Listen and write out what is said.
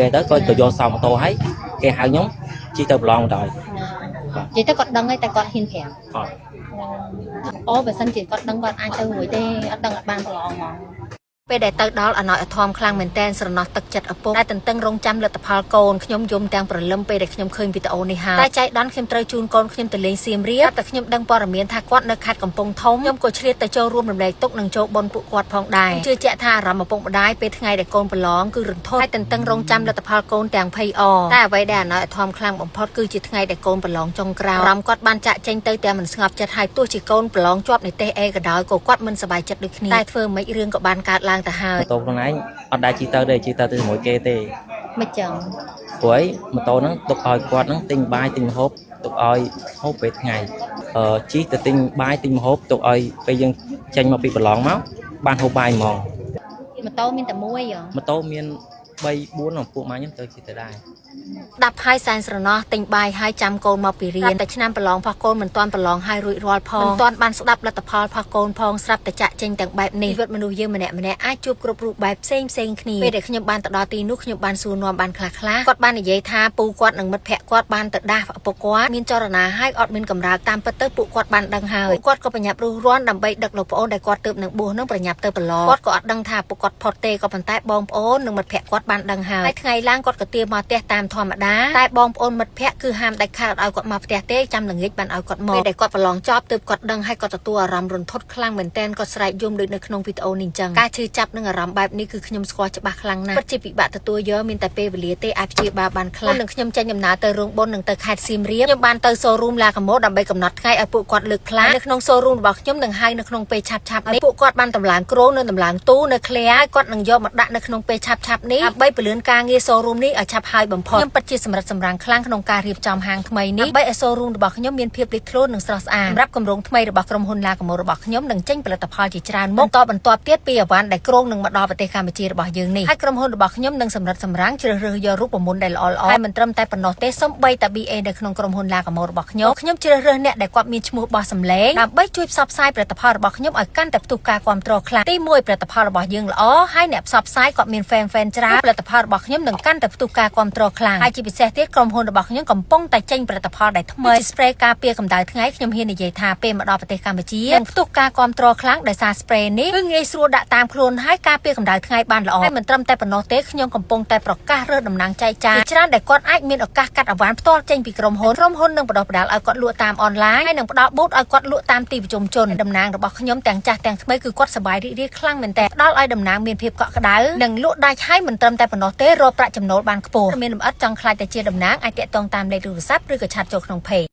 គេទៅគាត់ក៏យកសោម៉ូតូហើយគេហៅខ្ញុំជិះទៅប្រឡងទៅនិយាយទៅគាត់ដឹងហើយតែគាត់ហ៊ានប្រាប់អូបើសិនជាគាត់ដឹងគាត់អាចទៅមួយទេអត់ដឹងអត់បានប្រឡងហ្មងពេលដែលទៅដល់អណោចអធមខ្លាំងមែនតែនស្រណោះទឹកចិត្តឪពុកតែតន្ទឹងរង់ចាំលទ្ធផលកូនខ្ញុំយំទាំងព្រលឹមពេលដែលខ្ញុំឃើញវីដេអូនេះហើយតែចៃដន្យខ្ញុំត្រូវជូនកូនខ្ញុំទៅលេងសៀមរាបតែខ្ញុំដឹងព័ត៌មានថាគាត់នៅខេត្តកំពង់ធំខ្ញុំក៏ឆ្លៀតទៅចូលរួមរំលែកទុក្ខនិងចូលបន់ពួកគាត់ផងដែរជឿជាក់ថាអារម្មណ៍ឪពុកម្ដាយពេលថ្ងៃដែលកូនប្រឡងគឺរន្ធត់ហើយតន្ទឹងរង់ចាំលទ្ធផលកូនទាំងភ័យអតែអ្វីដែលអណោចអធមខ្លាំងបំផុតគឺជាថ្ងៃដែលកូនប្រឡងចុងក្រោយអារម្មណ៍គាត់បានចាក់ចេញទៅតែមិនស្ងប់ចិត្តហើយទោះជាកូនប្រឡងជាប់និទេសអេក៏ដោយក៏គាត់មិនសប្បាយចិត្តដូចគ្នាតែធ្វើមិនរឿងក៏បានកើតឡើងទៅហើយឯងអត់ដែរជិះទៅទេជិះទៅជាមួយគេទេមិនចឹងព្រោះម៉ូតូហ្នឹងទុកឲ្យគាត់ហ្នឹងទិញបាយទិញម្ហូបទុកឲ្យហូបពេលថ្ងៃជិះទៅទិញបាយទិញម្ហូបទុកឲ្យពេលយើងចេញមកពីប្រឡងមកបានហូបបាយហ្មងម៉ូតូមានតែមួយម៉ូតូមាន3 4ពួកម៉ាខ្ញុំទៅជិះទៅដែរដាប់ហើយសែនស្រណោះទិញបាយហើយចាំកូនមកពីរៀនតែឆ្នាំប្រឡងផោះកូនមិនទាន់ប្រឡងហើយរួចរាល់ផងមិនទាន់បានស្ដាប់លទ្ធផលផោះកូនផងស្រាប់តែចាក់ចេញទាំងបែបនេះជីវិតមនុស្សយើងម្នាក់អាចជួបគ្រប់រូបបែបផ្សេងគ្នាពេលដែលខ្ញុំបានទៅដល់ទីនោះខ្ញុំបានសួរនាំបានខ្លះគាត់បាននិយាយថាពូគាត់និងមិត្តភ័ក្តិគាត់បានទៅដាស់ឪពុកគាត់មានចរណាហើយអត់មានកម្រើកតាមពិតទៅពួកគាត់បានដឹងហើយគាត់ក៏ប្រញាប់រុះរាន់ដើម្បីដឹកលោកប្អូនដែលគាត់ទើបនឹងបួសនឹងប្រញាប់ទៅប្រឡងគាត់ក៏អត់ដឹងថាពួកគាត់ផុតទេក៏ប៉ុន្តែបងប្អូននិងមិត្តភ័ក្តិគាត់បានដឹងហើយថ្ងៃឡើងគាត់ក៏ទាមកផ្ទះតាមធម្មតាតែបងប្អូនមិត្តភ័ក្តិគឺហាមដាច់ខាតឲ្យគាត់មកផ្ទះទេចាំល្ងាចបានឲ្យគាត់មកពេលដែលគាត់ប្រឡងចប់ទើបគាត់ដឹងហើយគាត់ទទួលអារម្មណ៍រន្ធត់ខ្លាំងមែនទែនគាត់ស្រែកយំដូចនៅក្នុងវីដេអូនេះអញ្ចឹងការឈឺចាប់នឹងអារម្មណ៍បែបនេះគឺខ្ញុំស្គាល់ច្បាស់ខ្លាំងណាស់ពិតជាពិបាកទទួលយកមានតែពេលវេលាទេអាចព្យាបាលបានខ្លះនឹងខ្ញុំចេញដំណើរទៅរោងបុណ្យនិងទៅខេត្តសៀមរាបខ្ញុំបានទៅ showroom ឡាកាម៉ូដើម្បីកំណត់ថ្ងៃឲ្យពួកគាត់លើកផ្លាកនៅក្នុង showroom របស់ខ្ញុំនឹងហើយនៅក្នុងពេលឆាប់នេះពួកគាត់បានតម្លើងគ្រោងនៅតម្លើងទូនៅឃ្លាគាត់នឹងយកមកដាក់នៅក្នុងពេលឆាប់នេះដើម្បីពន្លឿនការងារ showroom នេះឲ្យឆាប់ហើយបំផុតខ្ញុំពិតជាសម្រិតសម្រាំងខ្លាំងក្នុងការរៀបចំហាងថ្មីនេះដើម្បីឲ្យ showroom របស់ខ្ញុំមានភាពលេចធ្លោនិងស្រស់ស្អាតសម្រាប់គម្រោងថ្មីរបស់ក្រុមហ៊ុនឡាកាម៉ូរបស់ខ្ញុំនឹងចេញផលិតផលជាច្រើនមុខបន្ទាប់ទៀតពីអវ៉ាន់ដែលក្រុងនឹងមកដល់ប្រទេសកម្ពុជារបស់យើងនេះហើយក្រុមហ៊ុនរបស់ខ្ញុំនឹងសម្រិតសម្រាំងជ្រើសរើសយករូបមន្តដែលល្អហើយមិនត្រឹមតែប៉ុណ្ណោះទេសូម្បីតែ BA នៅក្នុងក្រុមហ៊ុនឡាកាម៉ូរបស់ខ្ញុំជ្រើសរើសអ្នកដែលគាត់មានឈ្មោះបោះសម្លេងដើម្បីជួយផ្សព្វផ្សាយផលិតផលរបស់ខ្ញុំឲ្យកាន់តែផ្ទុះការគាំទ្រខ្លាំងទី1ផលិតផលរបស់យើងល្អហើយអ្នកផ្សព្វផ្សាយគាត់មាន fan ច្រើនផលិតផលរបស់ខ្ញុំនឹងកាន់តែផ្ទុះការគាំទ្រខ្លាំងហើយជាពិសេសទៀតក្រុមហ៊ុនរបស់ខ្ញុំកំពុងតែចេញផលិតផលដែលថ្មី spray ការពារកម្ដៅថ្ងៃខ្ញុំហ៊ាននិយាយថាពេលមកដល់ប្រទេសកម្ពុជានឹងផ្ទុះការគាំទ្រខ្លាំងដោយសារ spray នេះគឺងាយស្រួលដាក់តាមខ្លួនហើយការពារកម្ដៅថ្ងៃបានល្អហើយមិនត្រឹមតែប៉ុណ្ណោះទេខ្ញុំកំពុងតែប្រកាសរើសតំណែងចែកចាយច្រើនដែលគាត់អាចមានឱកាសកាត់អវ៉ាន់ផ្ទាល់ចេញពីក្រុមហ៊ុននឹងបណ្ដុះបណ្ដាលឲ្យគាត់លក់តាមអនឡាញហើយនឹងផ្ដល់បូតឲ្យគាត់លក់តាមទីប្រជុំជនតំណែងរបស់ខ្ញុំទាំងចាស់ទាំងថ្មីគឺគាត់សប្បាយរីករាយខ្លាំងមែនតើផ្ដល់ឲ្យតំណែងមានភាពកក់ក្ដៅនិងលក់ដាច់ហើយមិនត្រឹមតែប៉ុណ្ណោះទេរកប្រាក់ចំណូលបានខ្ពស់មានលម្អិតចង់ខ្លាចតែជាតំណែងអាចតាក់ទងតាមលេខទូរស័ព្ទឬក៏ឆាតចូលក្នុង page